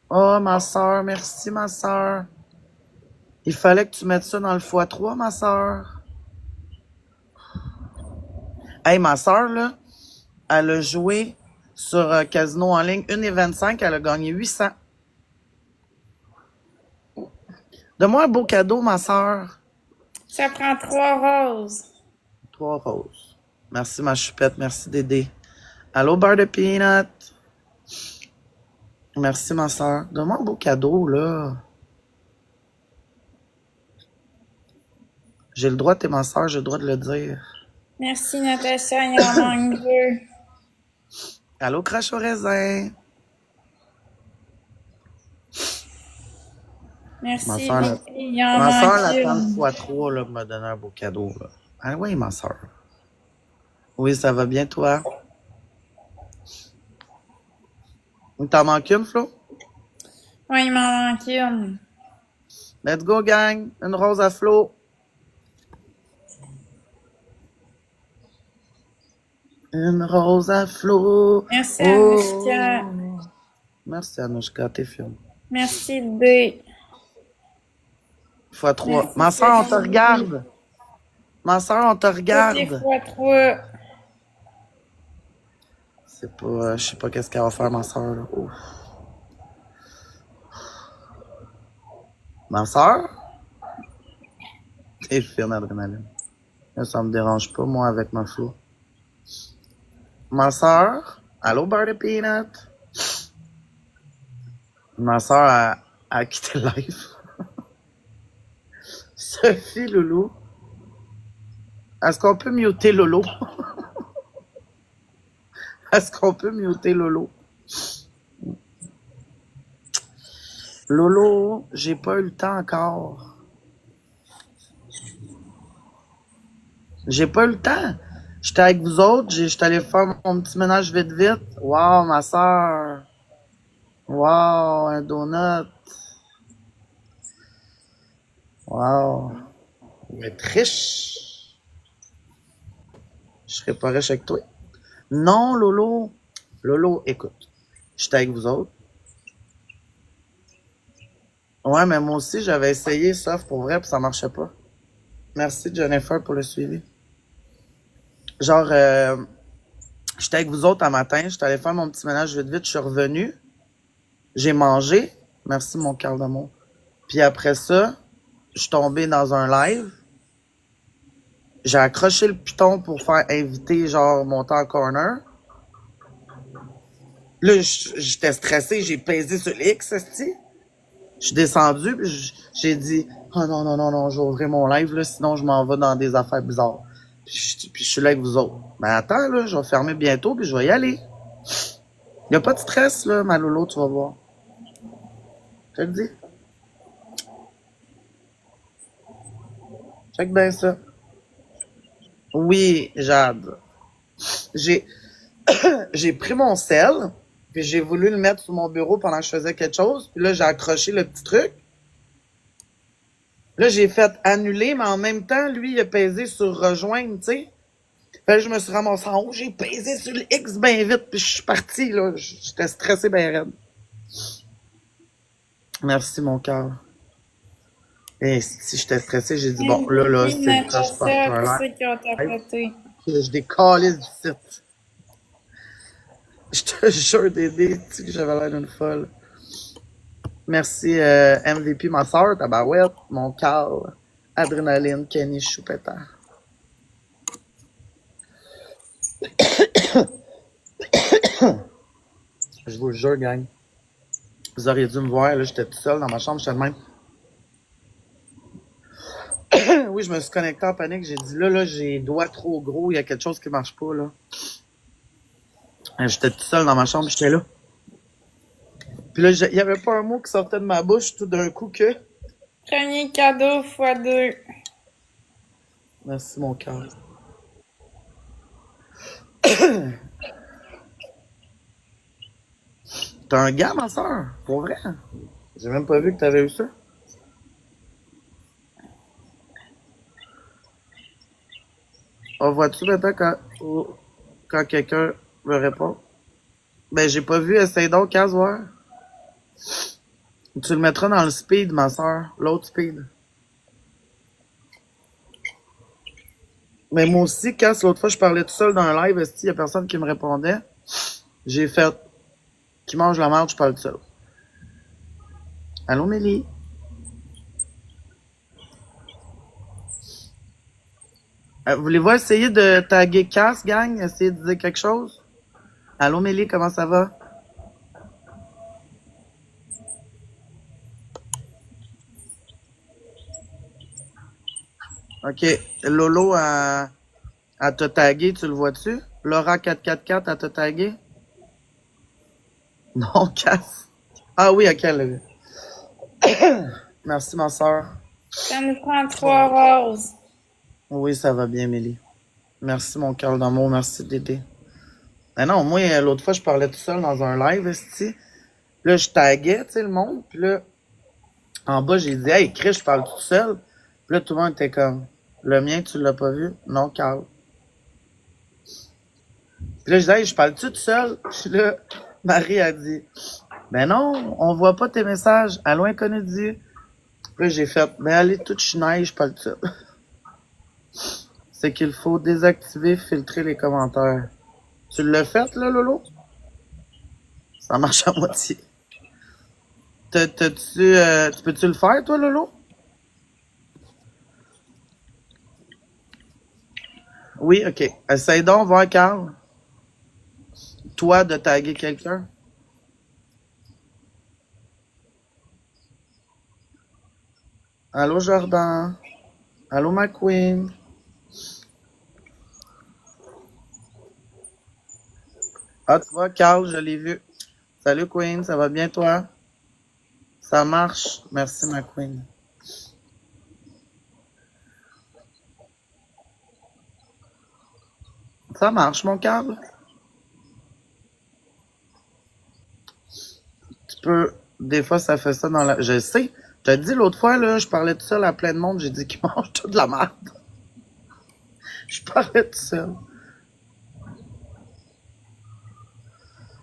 Oh, ma soeur, merci, ma soeur. Il fallait que tu mettes ça dans le x3, ma soeur. Hey, ma soeur, là, elle a joué sur Casino en ligne 1,25, elle a gagné 800. Donne-moi un beau cadeau, ma soeur. Ça prend 3 roses. 3 roses. Merci, ma choupette. Merci, Dédé. Allô, beurre de peanut. Merci, ma soeur. Donne-moi un beau cadeau, là. J'ai le droit, t'es ma soeur, j'ai le droit de le dire. Merci, Natacha, il en manque 2. Allô, crache au raisin. Merci, Ma soeur, Vicky, il en ma soeur, manque la tante une. x3, là, m'a donné un beau cadeau, là. Ah oui, ma soeur. Oui, ça va bien, toi? T'en manques une, Flo? Ouais, il m'en manque une. Let's go, gang. Une rose à Flo. Une rose à Flo. Merci, Oh. Anouchka. Merci, Anouchka, t'es fine. Merci, D. x3. Merci, Ma soeur, on te Sophie. regarde. Ma soeur, on te Côté regarde. x3. C'est pas... je sais pas qu'est-ce qu'elle va faire, ma soeur, là. Ouf. Ma soeur? T'es fine, adrénaline. Là, ça me dérange pas, moi, avec ma Flo. Ma soeur? Allô, beurre de peanut? Ma soeur a quitté le live. Sophie, Loulou. Est-ce qu'on peut muter Lolo? Est-ce qu'on peut muter Lolo? Lolo, j'ai pas eu le temps encore. J'ai pas eu le temps. J'étais avec vous autres, j'étais allé faire mon petit ménage vite. Wow, ma soeur. Wow, un donut. Wow. Vous êtes riche. Je serais pas riche avec toi. Non, Lolo. Lolo, écoute. J'étais avec vous autres. Ouais, mais moi aussi, j'avais essayé, sauf pour vrai, puis ça marchait pas. Merci, Jennifer, pour le suivi. Genre, j'étais avec vous autres un matin, j'étais allé faire mon petit ménage vite vite, je suis revenu, j'ai mangé, merci mon cœur d'amour. Puis après ça, je suis tombé dans un live, j'ai accroché le piton pour faire inviter, genre, mon temps corner. Là, j'étais stressé, j'ai pesé sur X, esti. Je suis descendu, puis j'ai dit, oh non, non, non, non, j'ouvrirai mon live, là, sinon je m'en vais dans des affaires bizarres. Puis je suis là avec vous autres. Mais attends, là, je vais fermer bientôt, puis je vais y aller. Y a pas de stress, là, ma Lolo, tu vas voir. Je te le dis. Check bien ça. Oui, Jade. J'ai, j'ai pris mon sel, puis j'ai voulu le mettre sur mon bureau pendant que je faisais quelque chose, puis là, j'ai accroché le petit truc. Là, j'ai fait annuler, mais en même temps, lui, il a pesé sur rejoindre, tu sais. Fait que je me suis ramassé en haut, j'ai pesé sur le X bien vite, puis je suis parti, là. J'étais stressé bien raide. Merci, mon cœur. Et si j'étais stressé, j'ai dit, bon, là, c'est le crush partenaire. C'est qui ont tapoté. Je décalisse du site. Je te jure, Dédé, tu sais que j'avais l'air d'une folle. Merci, MVP, ma soeur, tabarouette, mon Carl, Adrénaline, Kenny, Choupetta. Je vous le jure, gang. Vous auriez dû me voir, là, j'étais tout seul dans ma chambre, j'étais de même. Oui, je me suis connecté en panique, j'ai dit, là, j'ai les doigts trop gros, il y a quelque chose qui marche pas, là. J'étais tout seul dans ma chambre, j'étais là. Puis là, il y avait pas un mot qui sortait de ma bouche tout d'un coup que... Premier cadeau x2. Merci, mon cœur. T'as un gars, ma soeur? Pour vrai? J'ai même pas vu que t'avais eu ça. Oh, vois-tu maintenant quand quelqu'un me répond? Ben, j'ai pas vu. Essaye donc, à voir. Tu le mettras dans le speed, ma soeur. L'autre speed. Mais moi aussi, Cass, l'autre fois, je parlais tout seul dans un live, il y a personne qui me répondait. J'ai fait qui mange la merde, je parle tout seul. Allô, Mélie? Voulez-vous essayer de taguer Cass, gang? Essayer de dire quelque chose? Allô, Mélie, comment ça va? OK. Lolo, elle t'a tagué, tu le vois-tu? Laura444, elle t'a tagué? Non, Cass. Ah oui, OK, elle l'a vu. Merci, ma soeur. Ça nous prend 3 roses. Oui, ça va bien, Mélie. Merci, mon cœur d'amour. Merci, Dédé. Mais non, moi, l'autre fois, je parlais tout seul dans un live, esti. Là, je taguais, tu sais, le monde. Puis là, en bas, j'ai dit, hey, Chris, je parle tout seul. Puis là, tout le monde était comme, le mien, tu l'as pas vu? Non, Carl. Puis là, je dis, hey, je parle tout seul. Puis là, Marie a dit, ben non, on voit pas tes messages. Allô, inconnu de Dieu. Puis là, j'ai fait, ben allez, tout chinaille, je parle tout seul. C'est qu'il faut désactiver, filtrer les commentaires. Tu l'as fait, là, Lolo? Ça marche à moitié. Tu peux-tu le faire, toi, Lolo? Oui, OK. Essaye donc, voir, Carl. Toi, de taguer quelqu'un. Allô, Jordan. Allô, ma queen. Ah, tu vois, Carl, je l'ai vu. Salut, queen. Ça va bien, toi? Ça marche. Merci, ma queen. Ça marche, mon câble? Tu peux... Des fois, ça fait ça dans la... Je sais. Je te dis, l'autre fois, là, je parlais tout seul à plein de monde. J'ai dit qu'ils mangent toute de la merde. Je parlais tout seul.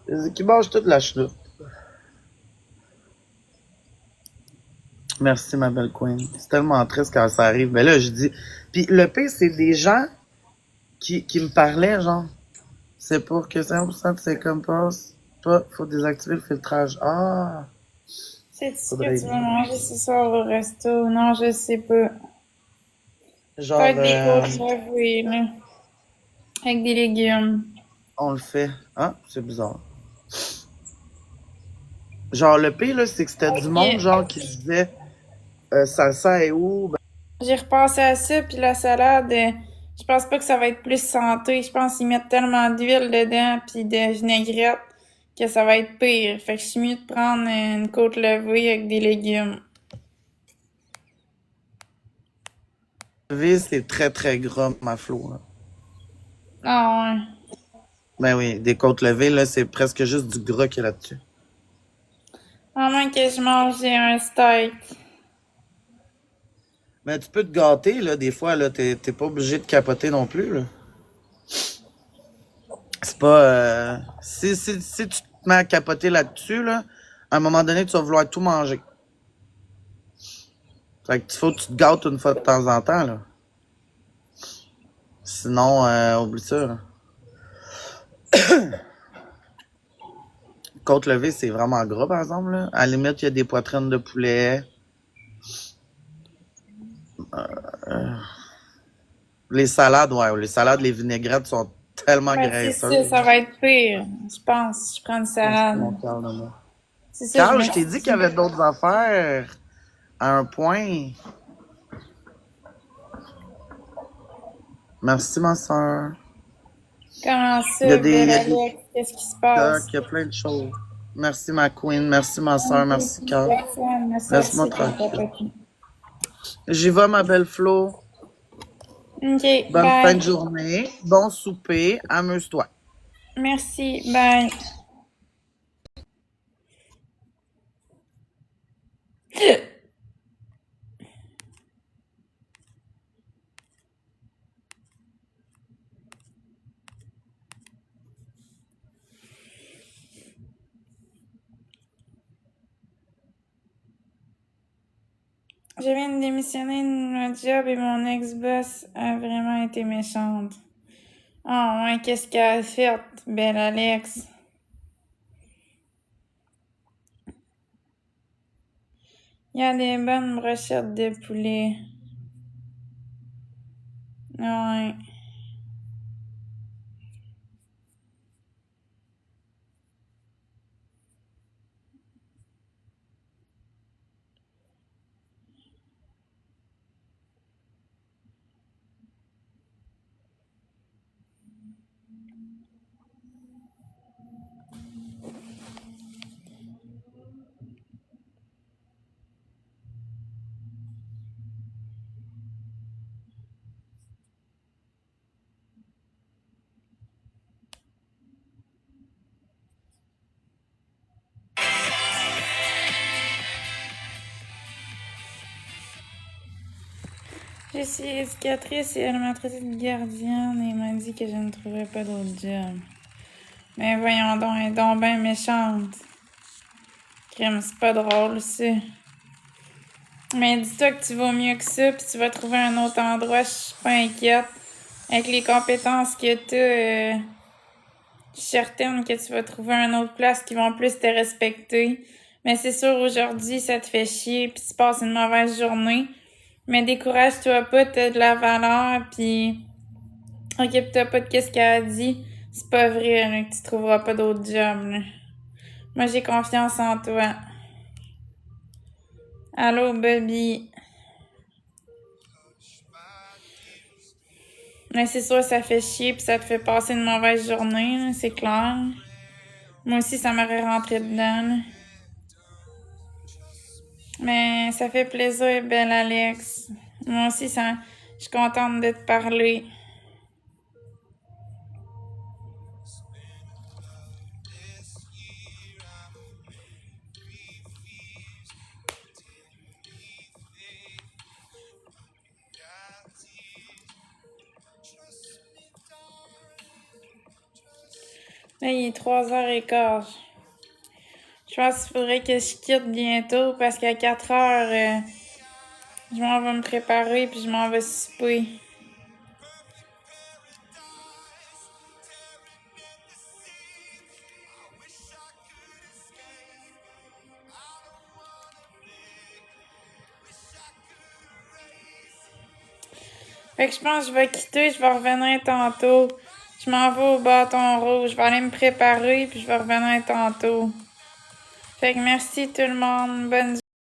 J'ai dit qu'ils mangent toute la chenoute. Merci, ma belle queen. C'est tellement triste quand ça arrive. Mais là, je dis... Puis le pire, c'est des gens qui me parlait, genre. C'est pour que 100% de ses composts, pas, faut désactiver le filtrage. Ah, C'est ce que faudrait tu vas bien. manger ce soir au resto? Non, je sais pas. Genre, Peut-être des côtes levées, là. Avec des légumes. on le fait. Ah, c'est bizarre. Genre, le pire, là, c'est que c'était du monde, Ok. genre, qui se disait, salsa est où? Ben, J'ai repensé à ça, puis la salade, je pense pas que ça va être plus santé. Je pense qu'ils mettent tellement d'huile dedans, puis de vinaigrette, que ça va être pire. Fait que je suis mieux de prendre une côte levée avec des légumes. c'est très, très gras, ma Flo, là. Ah ouais. Ben oui, des côtes levées, là, c'est presque juste du gras qu'il y a là-dessus. À moins que je mange un steak. Mais tu peux te gâter, là, des fois, là, t'es pas obligé de capoter non plus, là. C'est pas, si tu te mets à capoter là-dessus, là, à un moment donné, tu vas vouloir tout manger. Fait que faut que tu te gâtes une fois de temps en temps, là. Sinon, oublie ça, là. Côte levée, c'est vraiment gras, par exemple, là. À la limite, il y a des poitrines de poulet. Les salades, ouais, les salades, les vinaigrettes sont tellement Ben, c'est ça, graisseuses. ça va être pire. Je pense, je prends une Merci, salade. mon Carl, de moi. C'est ça, je Carl, me je t'ai suis dit qu'il y dit. avait d'autres affaires à un point. Merci, ma soeur. Comment Il y a ça, des, il belle y a des Alex? Qu'est-ce qui se TikTok, passe? il y a plein de choses. Merci, ma queen. Merci, ma soeur. Ok, Merci, Carl. personne, mais ça Laisse-moi aussi pour ta tranquille. copine. J'y vais, ma belle Flo. Ok, Bonne fin bye. de journée. Bon souper. Amuse-toi. Merci, bye. Je viens de démissionner de mon job et mon ex-boss a vraiment été méchante. Oh, ouais, qu'est-ce qu'elle a fait, belle Alex? Il y a des bonnes brochettes de poulet. Ouais. Je suis éducatrice et elle m'a traité de gardienne et m'a dit que je ne trouverais pas d'autre job. Mais voyons donc, elle est donc bien méchante. Crème, c'est pas drôle, ça. Mais dis-toi que tu vaux mieux que ça, puis tu vas trouver un autre endroit, je suis pas inquiète. Avec les compétences que t'as, je suis certaine que tu vas trouver une autre place qui vont plus te respecter. Mais c'est sûr, aujourd'hui, ça te fait chier, puis tu passes une mauvaise journée. Mais décourage-toi pas, t'as de la valeur, puis occupe-toi pas de qu'est-ce qu'elle a dit. C'est pas vrai, là, que tu trouveras pas d'autre job, là. Moi, j'ai confiance en toi. Allô, baby. Mais c'est sûr, ça fait chier, puis ça te fait passer une mauvaise journée, là, c'est clair. Moi aussi, ça m'aurait rentré dedans, là. Mais ça fait plaisir, belle Alex. Moi aussi, ça, je suis contente de te parler. Là, il est 3h15. Je pense qu'il faudrait que je quitte bientôt parce qu'à 4h, je m'en vais me préparer puis je m'en vais souper. Fait que je pense que je vais quitter, je vais revenir tantôt. Je m'en vais au bâton rouge. Je vais aller me préparer, puis je vais revenir tantôt. Fait que merci tout le monde. Bonne